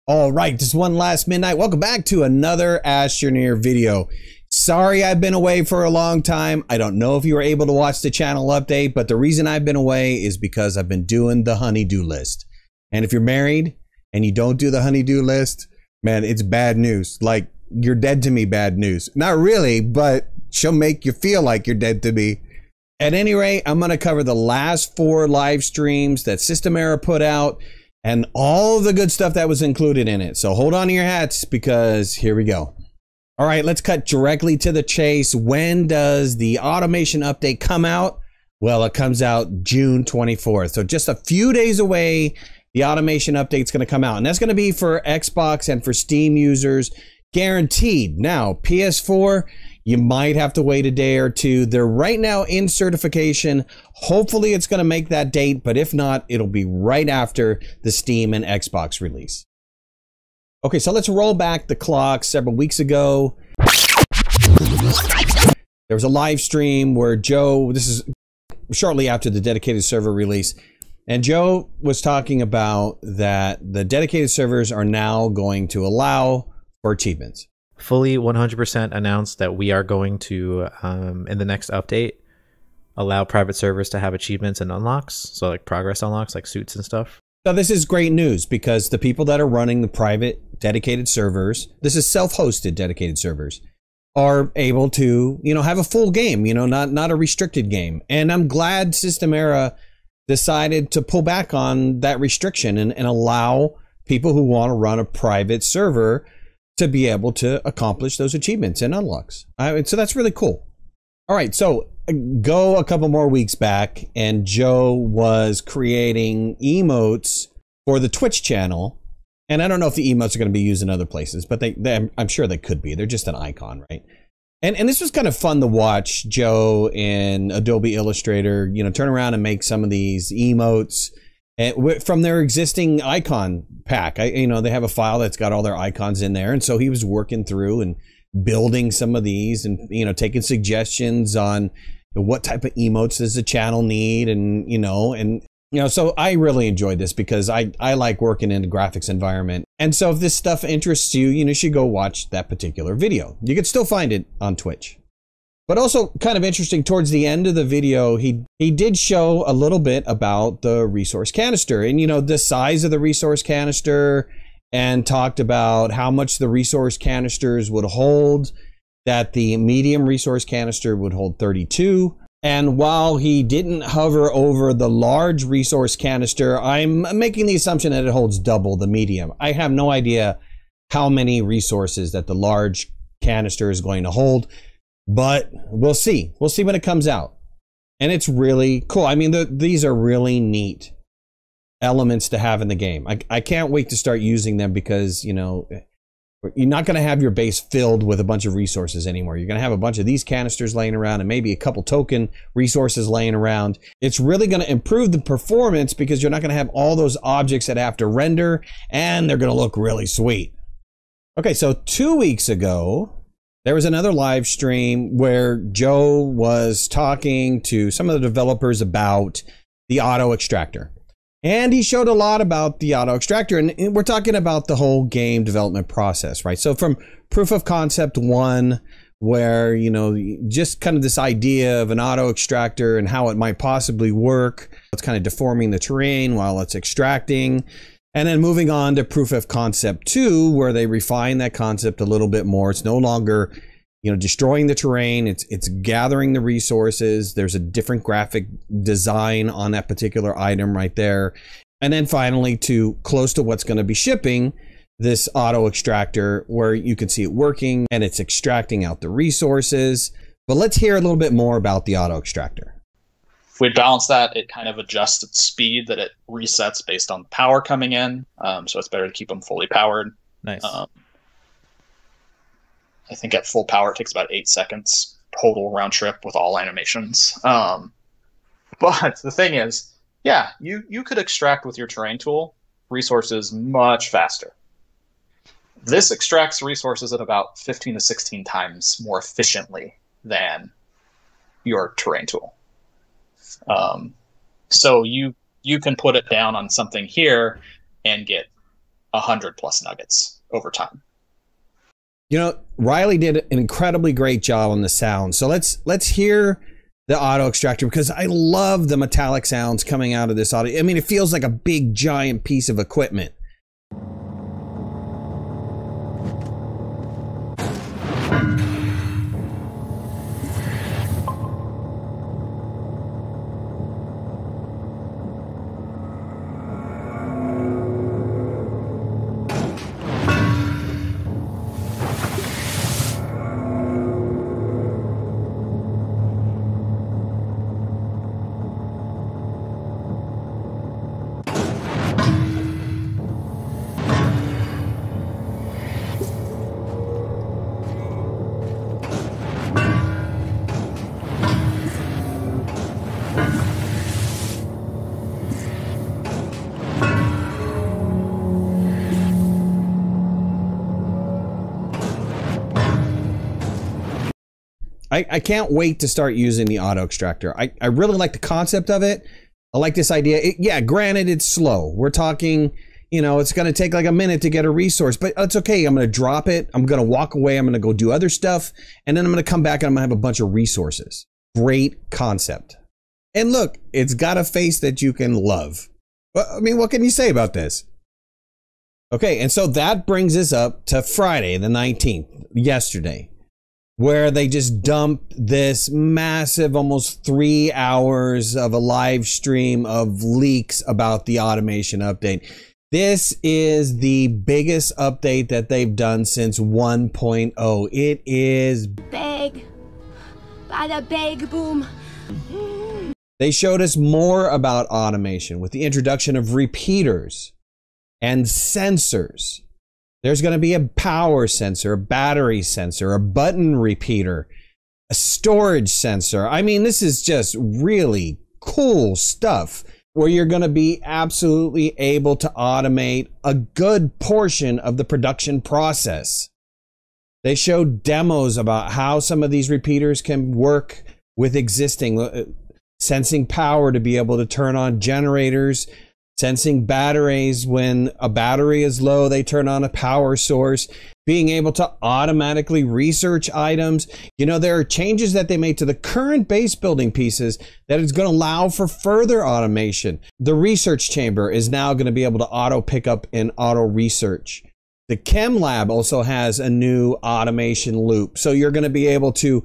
All right, this is One Last Midnight. Welcome back to another Astroneer video. Sorry I've been away for a long time. I don't know if you were able to watch the channel update, but the reason I've been away is because I've been doing the honey-do list. And if you're married and you don't do the honey-do list, man, it's bad news. Like, you're dead to me bad news. Not really, but she'll make you feel like you're dead to me. At any rate, I'm going to cover the last 4 live streams that Systemera put out and all the good stuff that was included in it. So hold on to your hats because here we go. All right, let's cut directly to the chase. When does the automation update come out? Well, it comes out June 24th. So just a few days away, the automation update's going to come out. And that's going to be for Xbox and for Steam users, guaranteed. Now, PS4, you might have to wait a day or two. They're right now in certification. Hopefully it's going to make that date, but if not, it'll be right after the Steam and Xbox release. Okay, so let's roll back the clock several weeks ago. There was a live stream where Joe, this is shortly after the dedicated server release, and Joe was talking about that the dedicated servers are now going to allow for achievements. Fully 100% announced that we are going to, in the next update, allow private servers to have achievements and unlocks. So like progress unlocks, like suits and stuff. So this is great news because the people that are running the private dedicated servers, this is self-hosted dedicated servers, are able to, have a full game, not a restricted game. And I'm glad Systemera decided to pull back on that restriction and allow people who want to run a private server to be able to accomplish those achievements and unlocks. So that's really cool. All right, so go a couple more weeks back and Joe was creating emotes for the Twitch channel. And I don't know if the emotes are going to be used in other places, but I'm sure they could be. They're just an icon, right? And this was kind of fun to watch Joe in Adobe Illustrator, turn around and make some of these emotes from their existing icon pack. They have a file that's got all their icons in there. And so he was working through and building some of these and, taking suggestions on what type of emotes does the channel need. And, so I really enjoyed this because I like working in a graphics environment. And so if this stuff interests you, you should go watch that particular video. You can still find it on Twitch. But also kind of interesting, towards the end of the video, he did show a little bit about the resource canister and, the size of the resource canister, and talked about how much the resource canisters would hold, that the medium resource canister would hold 32. And while he didn't hover over the large resource canister, I'm making the assumption that it holds double the medium. I have no idea how many resources that the large canister is going to hold. But we'll see. We'll see when it comes out. And it's really cool. I mean, these are really neat elements to have in the game. I can't wait to start using them because, you're not going to have your base filled with a bunch of resources anymore. You're going to have a bunch of these canisters laying around and maybe a couple token resources laying around. It's really going to improve the performance because you're not going to have all those objects that have to render, and they're going to look really sweet. Okay, so 2 weeks ago, there was another live stream where Joe was talking to some of the developers about the auto extractor. And he showed a lot about the auto extractor. And we're talking about the whole game development process, right? So from proof of concept 1, where, just kind of this idea of an auto extractor and how it might possibly work. It's kind of deforming the terrain while it's extracting. And then moving on to proof of concept 2, where they refine that concept a little bit more. It's no longer, destroying the terrain. It's gathering the resources. There's a different graphic design on that particular item right there. And then finally, to close to what's going to be shipping, this auto extractor where you can see it working and it's extracting out the resources. But let's hear a little bit more about the auto extractor. If we balance that, it kind of adjusts its speed, that it resets based on the power coming in. So it's better to keep them fully powered. Nice. I think at full power, it takes about 8 seconds total round trip with all animations. But the thing is, yeah, you could extract with your terrain tool resources much faster. This extracts resources at about 15 to 16 times more efficiently than your terrain tool. So you can put it down on something here and get 100+ nuggets over time. You know, Riley did an incredibly great job on the sound. So let's hear the auto extractor, because I love the metallic sounds coming out of this auto. I mean, it feels like a big giant piece of equipment. I can't wait to start using the auto extractor. I really like the concept of it. I like this idea. Yeah, granted, it's slow. We're talking, you know, it's going to take like a minute to get a resource, but it's okay. I'm going to drop it. I'm going to walk away. I'm going to go do other stuff. And then I'm going to come back and I'm going to have a bunch of resources. Great concept. And look, it's got a face that you can love. Well, I mean, what can you say about this? Okay, and so that brings us up to Friday, the 19th, yesterday, where they just dumped this massive, almost 3 hours of a live stream of leaks about the automation update. This is the biggest update that they've done since 1.0. It is big. Bada big boom. They showed us more about automation with the introduction of repeaters and sensors. There's going to be a power sensor, a battery sensor, a button repeater, a storage sensor. I mean, this is just really cool stuff where you're going to be absolutely able to automate a good portion of the production process. They showed demos about how some of these repeaters can work with existing, sensing power to be able to turn on generators, sensing batteries. When a battery is low, they turn on a power source, being able to automatically research items. You know, there are changes that they made to the current base building pieces that is going to allow for further automation. The research chamber is now going to be able to auto pick up and auto research. The Chem Lab also has a new automation loop. So you're going to be able to,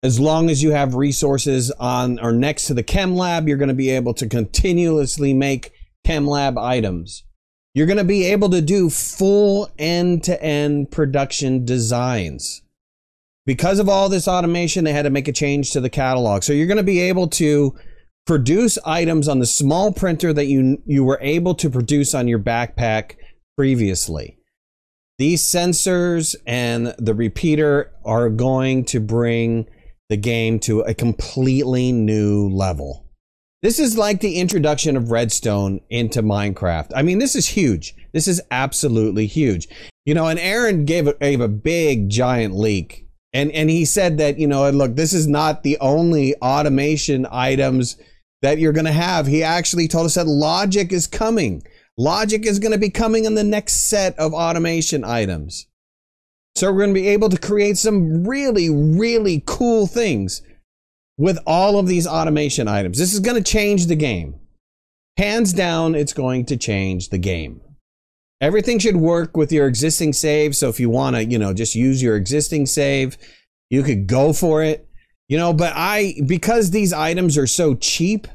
as long as you have resources on or next to the Chem Lab, you're going to be able to continuously make Chem Lab items. You're going to be able to do full end-to-end production designs. Because of all this automation, they had to make a change to the catalog. So you're going to be able to produce items on the small printer that you were able to produce on your backpack previously. These sensors and the repeater are going to bring the game to a completely new level. This is like the introduction of redstone into Minecraft. I mean, this is huge. This is absolutely huge. You know, and Aaron gave a big giant leak. And he said that, you know, look, this is not the only automation items that you're going to have. He actually told us that logic is coming. Logic is going to be coming in the next set of automation items. So we're going to be able to create some really, really cool things with all of these automation items. This is going to change the game. Hands down, it's going to change the game. Everything should work with your existing save. So if you want to, you know, just use your existing save, you could go for it. You know, but because these items are so cheap,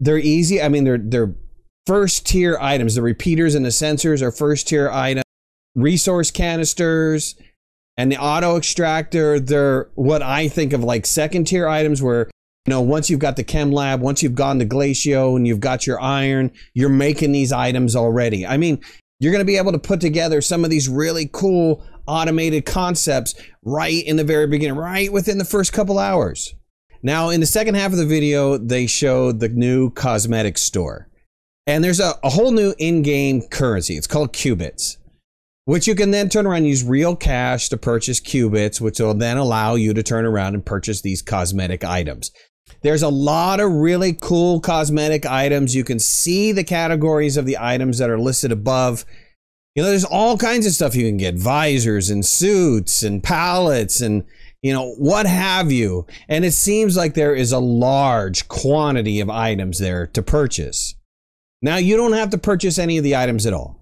they're easy. I mean, they're first tier items. The repeaters and the sensors are first tier items. Resource canisters and the auto extractor, they're what I think of like second tier items where, you know, once you've got the Chem Lab, once you've gone to Glacio and you've got your iron, you're making these items already. I mean, you're going to be able to put together some of these really cool automated concepts right in the very beginning, right within the first couple hours. Now, in the second half of the video, they showed the new cosmetic store. And there's a whole new in-game currency. It's called qubits, which you can then turn around and use real cash to purchase qubits, which will then allow you to turn around and purchase these cosmetic items. There's a lot of really cool cosmetic items. You can see the categories of the items that are listed above. You know, there's all kinds of stuff you can get, visors and suits and pallets and, you know, what have you. And it seems like there is a large quantity of items there to purchase. Now, you don't have to purchase any of the items at all.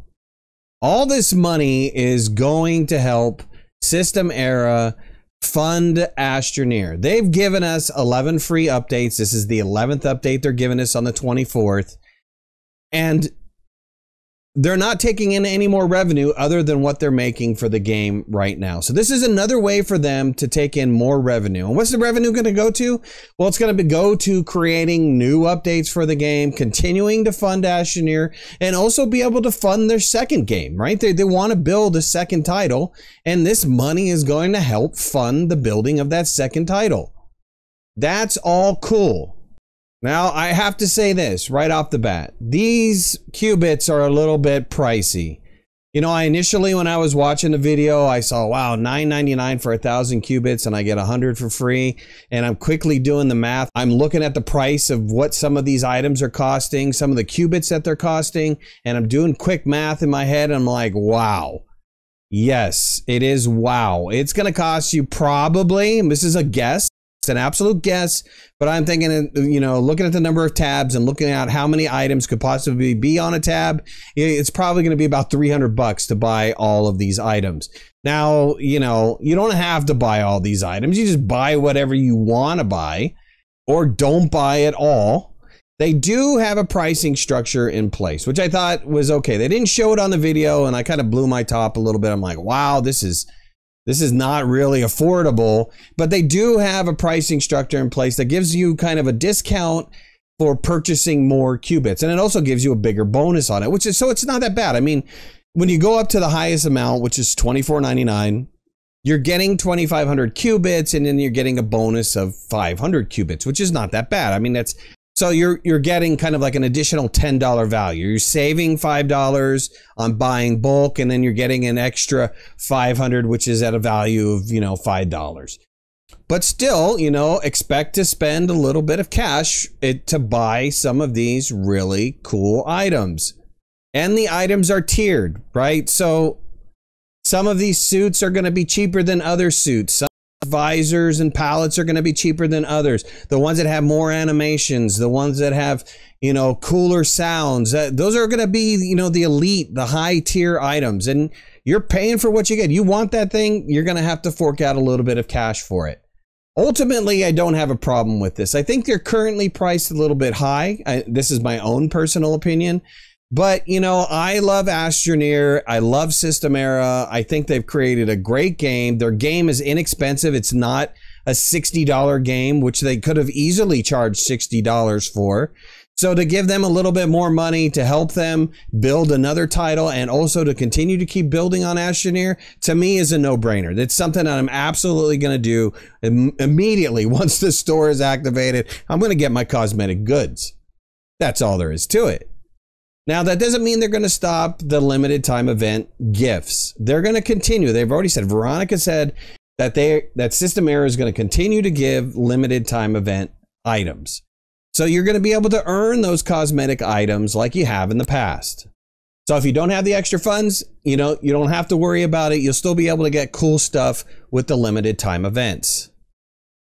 All this money is going to help System Era fund Astroneer. They've given us 11 free updates. This is the 11th update they're giving us on the 24th. And they're not taking in any more revenue other than what they're making for the game right now. So this is another way for them to take in more revenue. And what's the revenue going to go to? Well, it's going to go to creating new updates for the game, continuing to fund Astroneer, and also be able to fund their second game, right? They want to build a second title, and this money is going to help fund the building of that second title. That's all cool. Now, I have to say this right off the bat. These qubits are a little bit pricey. You know, I initially, when I was watching the video, I saw, wow, $9.99 for 1,000 qubits and I get 100 for free. And I'm quickly doing the math. I'm looking at the price of what some of these items are costing, some of the qubits that they're costing, and I'm doing quick math in my head. And I'm like, wow. Yes, it is wow. It's going to cost you probably, and this is a guess, it's an absolute guess, but I'm thinking, you know, looking at the number of tabs and looking at how many items could possibly be on a tab, it's probably going to be about $300 to buy all of these items. Now, you know, you don't have to buy all these items. You just buy whatever you want to buy or don't buy at all. They do have a pricing structure in place, which I thought was okay. They didn't show it on the video, and I kind of blew my top a little bit. I'm like, wow, this is not really affordable, but they do have a pricing structure in place that gives you kind of a discount for purchasing more qubits. And it also gives you a bigger bonus on it, so it's not that bad. I mean, when you go up to the highest amount, which is $24.99, you're getting 2,500 qubits, and then you're getting a bonus of 500 qubits, which is not that bad. I mean, so you're getting kind of like an additional $10 value. You're saving $5 on buying bulk, and then you're getting an extra 500, which is at a value of, you know, $5. But still, you know, expect to spend a little bit of cash to buy some of these really cool items. And the items are tiered, right? So some of these suits are going to be cheaper than other suits. Some visors and pallets are going to be cheaper than others. The ones that have more animations, the ones that have, you know, cooler sounds, those are going to be, you know, the elite, the high tier items. And you're paying for what you get. You want that thing, you're going to have to fork out a little bit of cash for it. Ultimately, I don't have a problem with this. I think they're currently priced a little bit high. This is my own personal opinion. But, you know, I love Astroneer. I love System Era. I think they've created a great game. Their game is inexpensive. It's not a $60 game, which they could have easily charged $60 for. So to give them a little bit more money to help them build another title and also to continue to keep building on Astroneer, to me is a no-brainer. That's something that I'm absolutely going to do immediately once the store is activated. I'm going to get my cosmetic goods. That's all there is to it. Now, that doesn't mean they're going to stop the limited time event gifts. They're going to continue. They've already said, Veronica said that System Era is going to continue to give limited time event items. So you're going to be able to earn those cosmetic items like you have in the past. So if you don't have the extra funds, you know, you don't have to worry about it. You'll still be able to get cool stuff with the limited time events.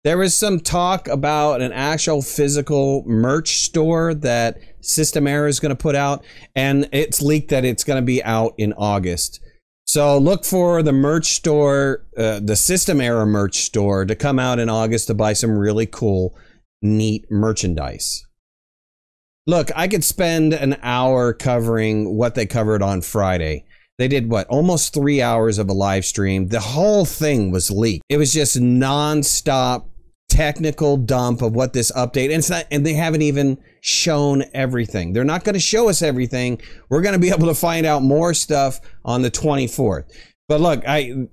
There was some talk about an actual physical merch store that System Era is going to put out, and it's leaked that it's going to be out in August. So look for the merch store, the System Era merch store, to come out in August to buy some really cool, neat merchandise. Look, I could spend an hour covering what they covered on Friday. They did what? Almost 3 hours of a live stream. The whole thing was leaked. It was just nonstop technical dump of what this update, and it's not, and they haven't even shown everything. They're not going to show us everything. We're going to be able to find out more stuff on the 24th. But look,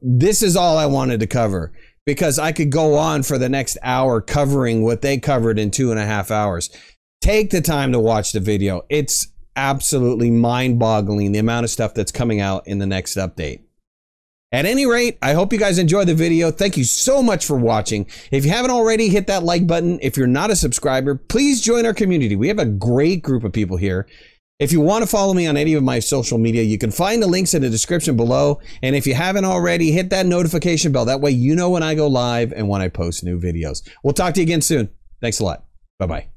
this is all I wanted to cover, because I could go on for the next hour covering what they covered in 2.5 hours. Take the time to watch the video. It's absolutely mind-boggling the amount of stuff that's coming out in the next update. At any rate, I hope you guys enjoyed the video. Thank you so much for watching. If you haven't already, hit that like button. If you're not a subscriber, please join our community. We have a great group of people here. If you want to follow me on any of my social media, you can find the links in the description below. And if you haven't already, hit that notification bell. That way you know when I go live and when I post new videos. We'll talk to you again soon. Thanks a lot. Bye-bye.